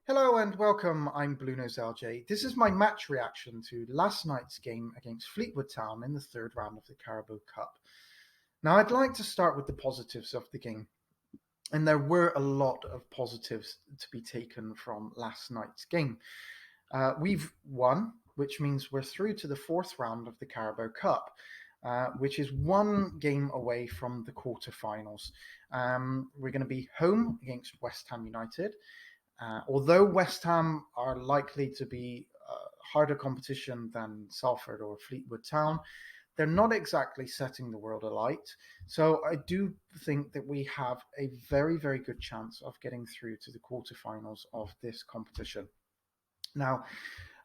Hello and welcome, I'm BluenoseLJ. This is my match reaction to last night's game against Fleetwood Town in the third round of the Caribou Cup. Now I'd like to start with the positives of the game, and there were a lot of positives to be taken from last night's game. We've won, which means we're through to the fourth round of the Caribou Cup, which is one game away from the quarterfinals. We're going to be home against West Ham United. Although West Ham are likely to be harder competition than Salford or Fleetwood Town, they're not exactly setting the world alight. So I do think that we have a very, very good chance of getting through to the quarterfinals of this competition. Now,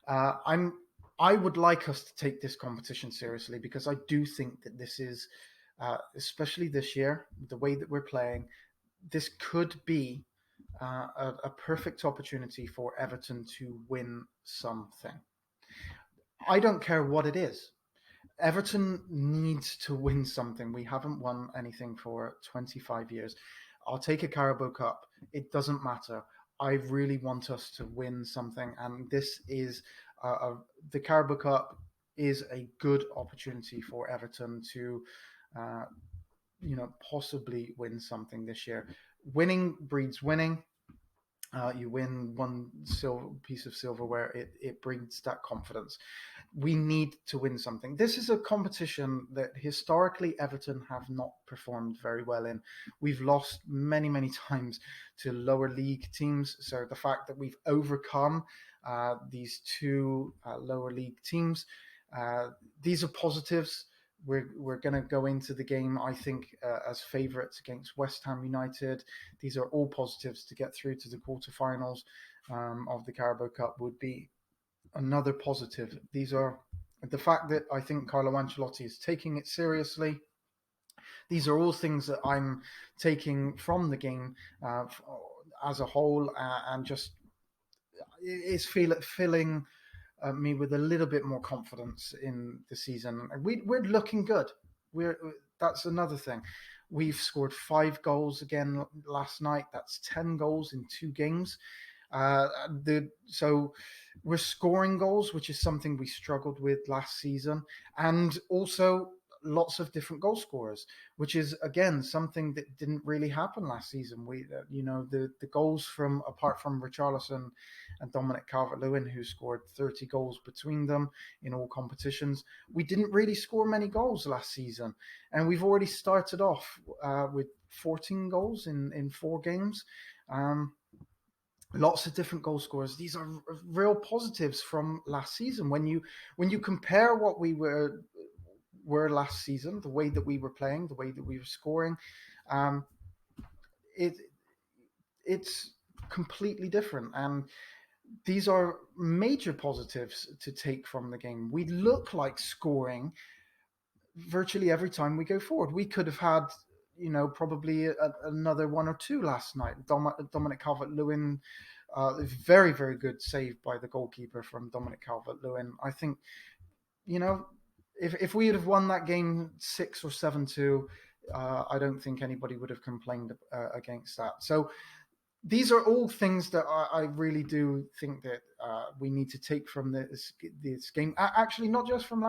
I would like us to take this competition seriously because I do think that this is, especially this year, the way that we're playing, this could be a perfect opportunity for Everton to win something. I don't care what it is. Everton needs to win something. We haven't won anything for 25 years. I'll take a Caribou Cup. It doesn't matter. I really want us to win something, and this is the Caribou Cup is a good opportunity for Everton to, uh, possibly win something this year. Winning breeds winning. You win one piece of silverware, it brings that confidence. We need to win something. This is a competition that historically Everton have not performed very well in. We've lost many, many times to lower league teams. So the fact that we've overcome these two lower league teams, these are positives. We're going to go into the game, I think, as favourites against West Ham United. These are all positives to get through to the quarterfinals of the Caribou Cup would be another positive. These are the fact that I think Carlo Ancelotti is taking it seriously. These are all things that I'm taking from the game as a whole, and just it's filling me with a little bit more confidence in the season. We're looking good. That's another thing. We've scored 5 goals again last night. That's 10 goals in 2 games. So we're scoring goals, which is something we struggled with last season, and also lots of different goal scorers, which is again something that didn't really happen last season. The goals from apart from Richarlison and Dominic Calvert-Lewin, who scored 30 goals between them in all competitions, we didn't really score many goals last season, and we've already started off with 14 goals in 4 games. Lots of different goal scorers. These are real positives from last season. When you compare what we were last season, the way that we were playing, the way that we were scoring, it's completely different. And these are major positives to take from the game. We look like scoring virtually every time we go forward. We could have had, probably another 1 or 2 last night. Dominic Calvert-Lewin, very, very good save by the goalkeeper from Dominic Calvert-Lewin. I think, if we would have won that game 6 or 7-2, I don't think anybody would have complained against that. So these are all things that I really do think that we need to take from this game. Actually, not just from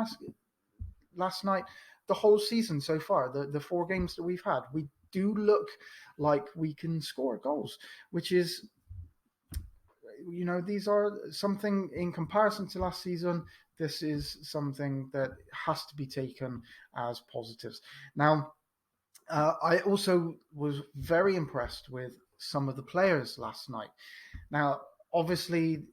last night, the whole season so far, the 4 games that we've had, we do look like we can score goals, which is, these are something in comparison to last season. This is something that has to be taken as positives. Now, I also was very impressed with some of the players last night. Now, obviously,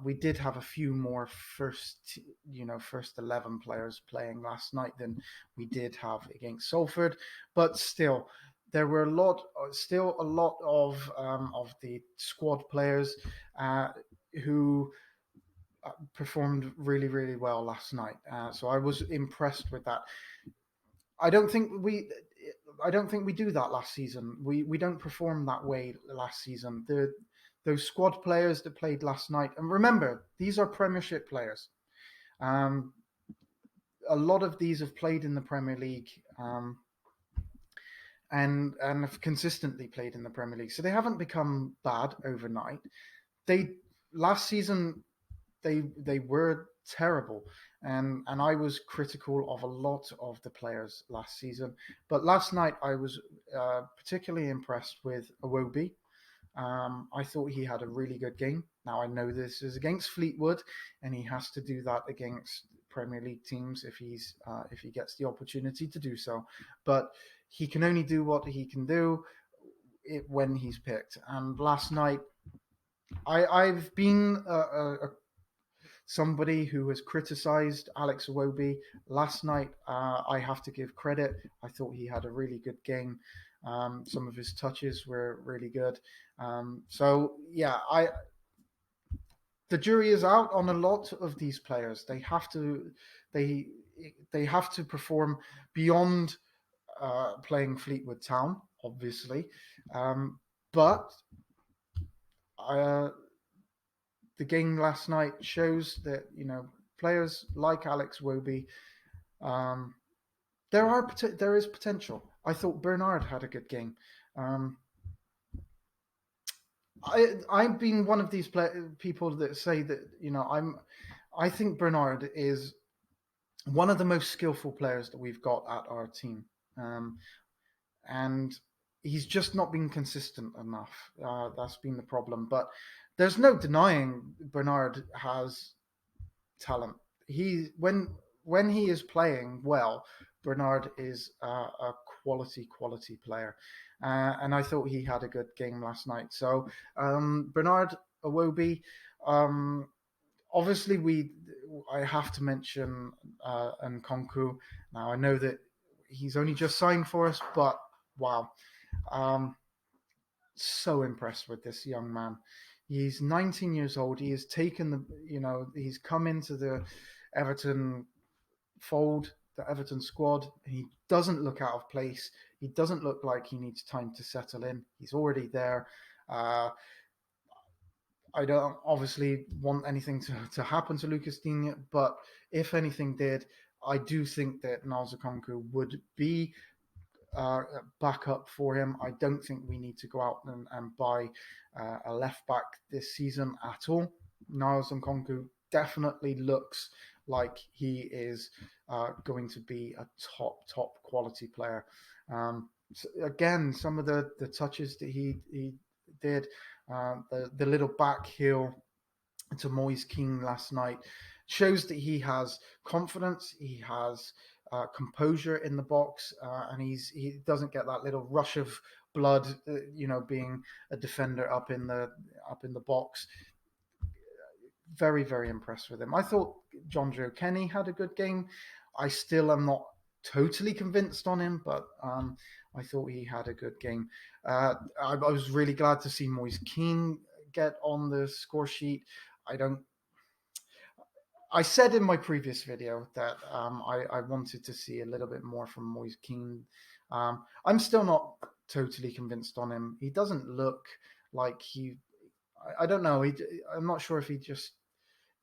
we did have a few more first 11 players playing last night than we did have against Salford, but still, there were a lot of the squad players who performed really, really well last night. So I was impressed with that. I don't think we do that last season. We don't perform that way last season. Those squad players that played last night, and remember, these are Premiership players. A lot of these have played in the Premier League, and have consistently played in the Premier League. So they haven't become bad overnight. they last season they were terrible, and I was critical of a lot of the players last season. But last night I was particularly impressed with Iwobi. I thought he had a really good game. Now I know this is against Fleetwood, and he has to do that against Premier League teams if he gets the opportunity to do so. But he can only do what he can do when he's picked. And last night, I've been somebody who has criticised Alex Iwobi. Last night, I have to give credit. I thought he had a really good game. Some of his touches were really good. So yeah, the jury is out on a lot of these players. They they have to perform beyond playing Fleetwood Town, obviously, but uh, the game last night shows that players like Alex Iwobi, um, there is potential. I thought Bernard had a good game. Um, I've been one of these people that say that I think Bernard is one of the most skillful players that we've got at our team, and he's just not been consistent enough. That's been the problem. But there's no denying Bernard has talent. When he is playing well, Bernard is a quality player, and I thought he had a good game last night. So Bernard Iwobi, um, obviously I have to mention Nkunku. Now I know that he's only just signed for us, but wow, um, so impressed with this young man. He's 19 years old. He has taken he's come into the Everton fold, the Everton squad. He doesn't look out of place. He doesn't look like he needs time to settle in. He's already there. Uh, I don't obviously want anything to happen to Lucas Digne, but if anything did, I do think that Niles Okonkwo would be backup for him. I don't think we need to go out and buy a left back this season at all. Niles Nkonkwo definitely looks like he is going to be a top quality player. So again, some of the touches that he did, the little back heel to Moise Kean last night shows that he has confidence. He has composure in the box, and he doesn't get that little rush of blood, being a defender up in the box. Very impressed with him. I thought John Joe Kenny had a good game. I still am not totally convinced on him, but I thought he had a good game. I was really glad to see Moise Kean get on the score sheet. I said in my previous video that I wanted to see a little bit more from Moise Kean. I'm still not totally convinced on him. He doesn't look like I don't know. I'm not sure if he just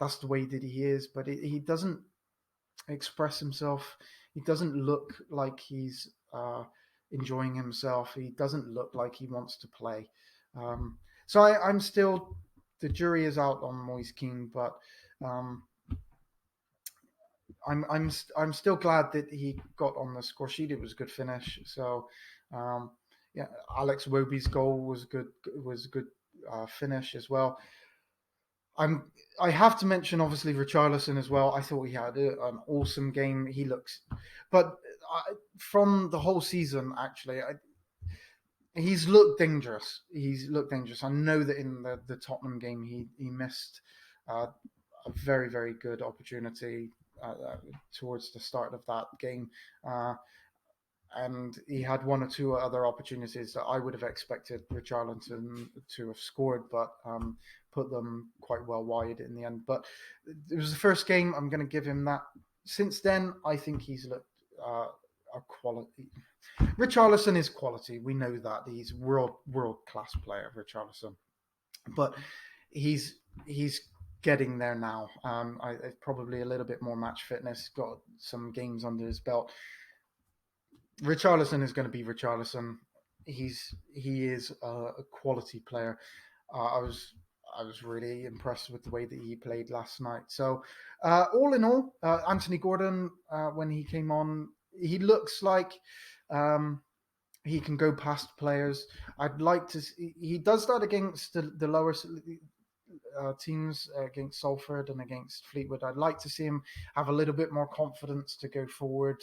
that's the way that he is, but he doesn't express himself. He doesn't look like he's enjoying himself. He doesn't look like he wants to play. So I'm still the jury is out on Moise Kean, but I'm still glad that he got on the score sheet. It was a good finish. So yeah, Alex Iwobi's goal was a good finish as well. I have to mention obviously Richarlison as well. I thought he had an awesome game. He looks, but from the whole season actually, he's looked dangerous. I know that in the Tottenham game he missed a very good opportunity towards the start of that game. And he had one or two other opportunities that I would have expected Richarlison to have scored, but put them quite well wide in the end. But it was the first game. I'm going to give him that. Since then, I think he's looked a quality. Richarlison is quality. We know that he's world class player, Richarlison. But he's getting there now. Probably a little bit more match fitness. Got some games under his belt. Richarlison is going to be Richarlison. He is a quality player. I was really impressed with the way that he played last night. So, all in all, Anthony Gordon, when he came on, he looks like he can go past players. I'd like to. He does that against the lower teams, against Salford and against Fleetwood. I'd like to see him have a little bit more confidence to go forward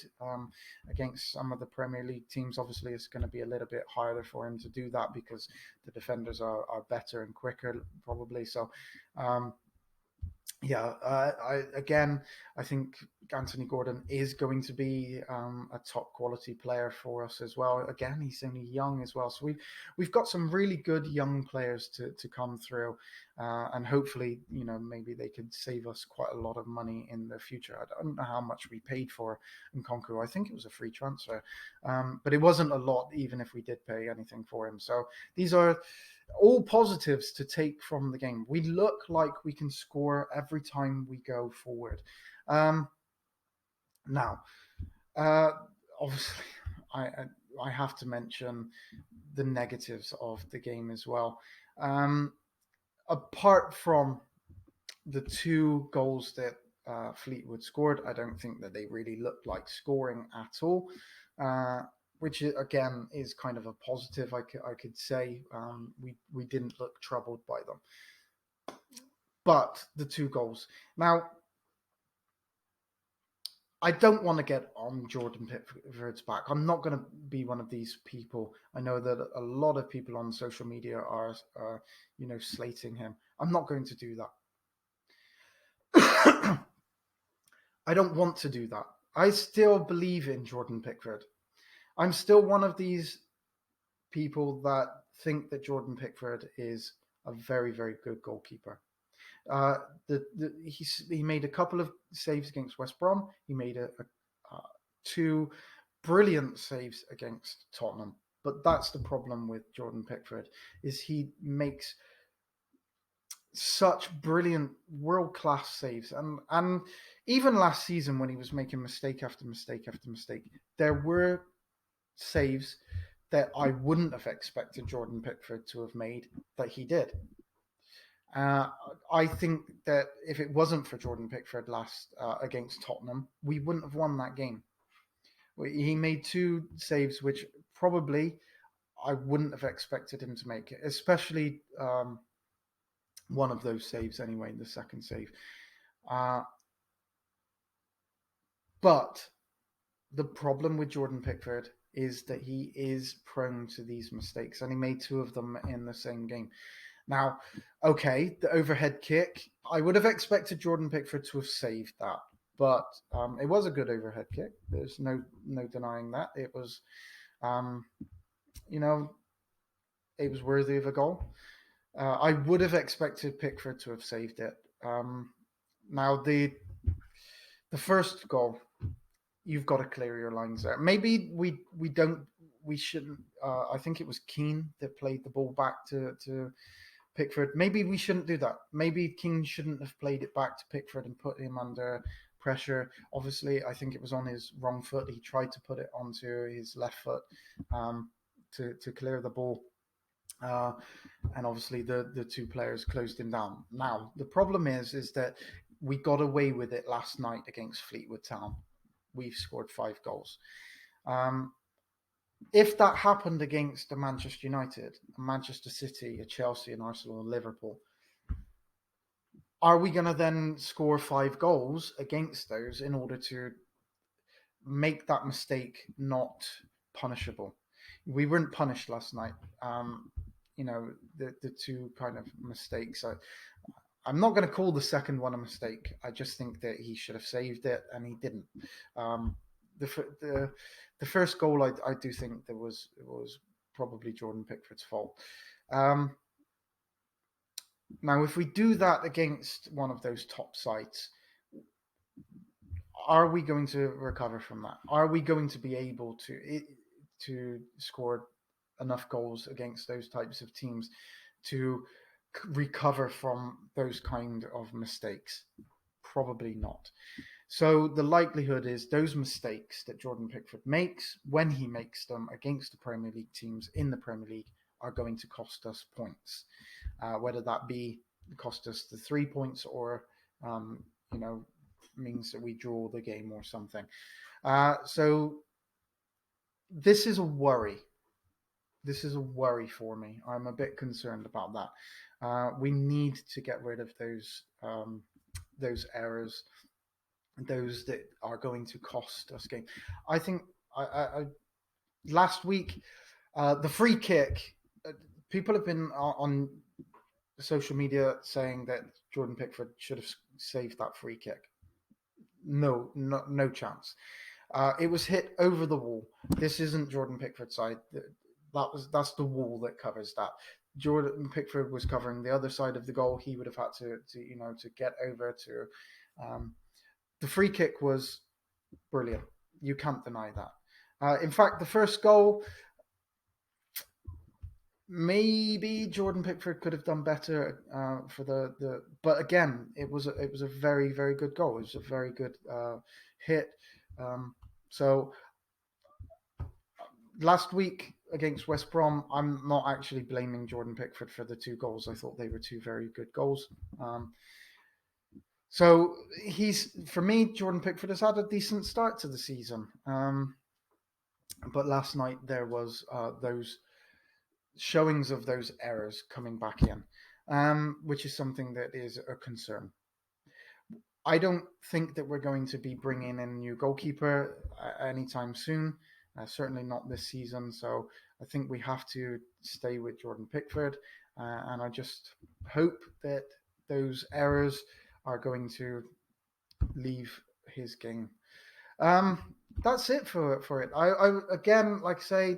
against some of the Premier League teams. Obviously, it's going to be a little bit harder for him to do that because the defenders are better and quicker, probably. So, um, yeah, I think Anthony Gordon is going to be a top quality player for us as well. Again, he's only young as well, so we've got some really good young players to come through, and hopefully, maybe they could save us quite a lot of money in the future. I don't know how much we paid for Nkunku. I think it was a free transfer, but it wasn't a lot, even if we did pay anything for him. So these are all positives to take from the game. We look like we can score every time we go forward. Now, uh, obviously, I I have to mention the negatives of the game as well. Um, Apart from the two goals that Fleetwood scored, I don't think that they really looked like scoring at all. Which again is kind of a positive. I could say we didn't look troubled by them, but the two goals. Now, I don't want to get on Jordan Pickford's back. I'm not going to be one of these people. I know that a lot of people on social media are, slating him. I'm not going to do that. I don't want to do that. I still believe in Jordan Pickford. I'm still one of these people that think that Jordan Pickford is a very, very good goalkeeper. Uh, he made a couple of saves against West Brom. He made two brilliant saves against Tottenham. But that's the problem with Jordan Pickford, is he makes such brilliant world-class saves. And even last season when he was making mistake after mistake after mistake, there were saves that I wouldn't have expected Jordan Pickford to have made that he did. Uh, I think that if it wasn't for Jordan Pickford last against Tottenham, we wouldn't have won that game. He made two saves which probably I wouldn't have expected him to make, especially one of those saves anyway, the second save. Uh, but the problem with Jordan Pickford is that he is prone to these mistakes, and he made two of them in the same game. Now, okay, the overhead kick, I would have expected Jordan Pickford to have saved that, but it was a good overhead kick. There's no denying that. It was, um, you know, it was worthy of a goal. I would have expected Pickford to have saved it. Now, the first goal, you've got to clear your lines there. Maybe we shouldn't. I think it was Keane that played the ball back to Pickford. Maybe we shouldn't do that. Maybe Keane shouldn't have played it back to Pickford and put him under pressure. Obviously, I think it was on his wrong foot. He tried to put it onto his left foot to clear the ball. And obviously the two players closed him down. Now, the problem is that we got away with it last night against Fleetwood Town. We've scored 5 goals. If that happened against a Manchester United, a Manchester City, a Chelsea, an Arsenal, and Liverpool, are we going to then score 5 goals against those in order to make that mistake not punishable? We weren't punished last night. The two kind of mistakes. I'm not going to call the second one a mistake. I just think that he should have saved it, and he didn't. The first goal, I do think it was probably Jordan Pickford's fault. Now, if we do that against one of those top sides, are we going to recover from that? Are we going to be able to score enough goals against those types of teams to recover from those kind of mistakes? Probably not. So the likelihood is those mistakes that Jordan Pickford makes, when he makes them against the Premier League teams in the Premier League, are going to cost us points. Whether that be cost us the 3 points, or means that we draw the game or something. So this is a worry. This is a worry for me. I'm a bit concerned about that. We need to get rid of those errors, those that are going to cost us game. I think last week the free kick. People have been on social media saying that Jordan Pickford should have saved that free kick. No chance. It was hit over the wall. This isn't Jordan Pickford's side. That's the wall that covers that. Jordan Pickford was covering the other side of the goal. He would have had to get over to. The free kick was brilliant. You can't deny that. In fact, the first goal, maybe Jordan Pickford could have done better for the. But again, it was a very, very good goal. It was a very good hit. So last week against West Brom, I'm not actually blaming Jordan Pickford for the 2 goals. I thought they were 2 very good goals. So for me, Jordan Pickford has had a decent start to the season. But last night there was those showings of those errors coming back in, which is something that is a concern. I don't think that we're going to be bringing in a new goalkeeper anytime soon. Certainly not this season. So I think we have to stay with Jordan Pickford, and I just hope that those errors are going to leave his game. That's it for it. I again, like I say,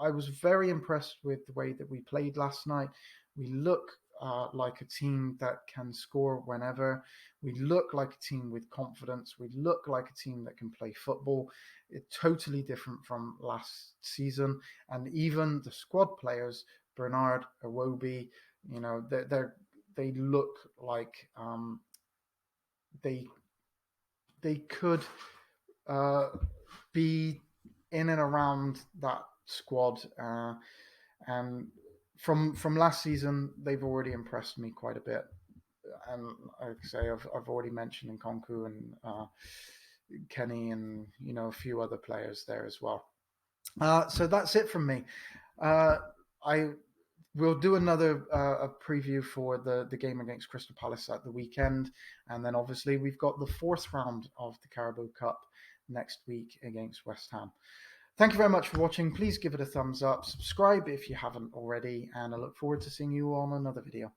I was very impressed with the way that we played last night. We look like a team that can score whenever. We look like a team with confidence. We look like a team that can play football. It's totally different from last season. And even the squad players, Bernard, Iwobi, they look like they could be in and around that squad. And from last season, they've already impressed me quite a bit. And like I say, I've already mentioned Nkunku and Kenny, and a few other players there as well. So that's it from me. I will do another a preview for the game against Crystal Palace at the weekend, and then obviously we've got the 4th round of the Caribou Cup next week against West Ham. Thank you very much for watching. Please give it a thumbs up, subscribe if you haven't already, and I look forward to seeing you on another video.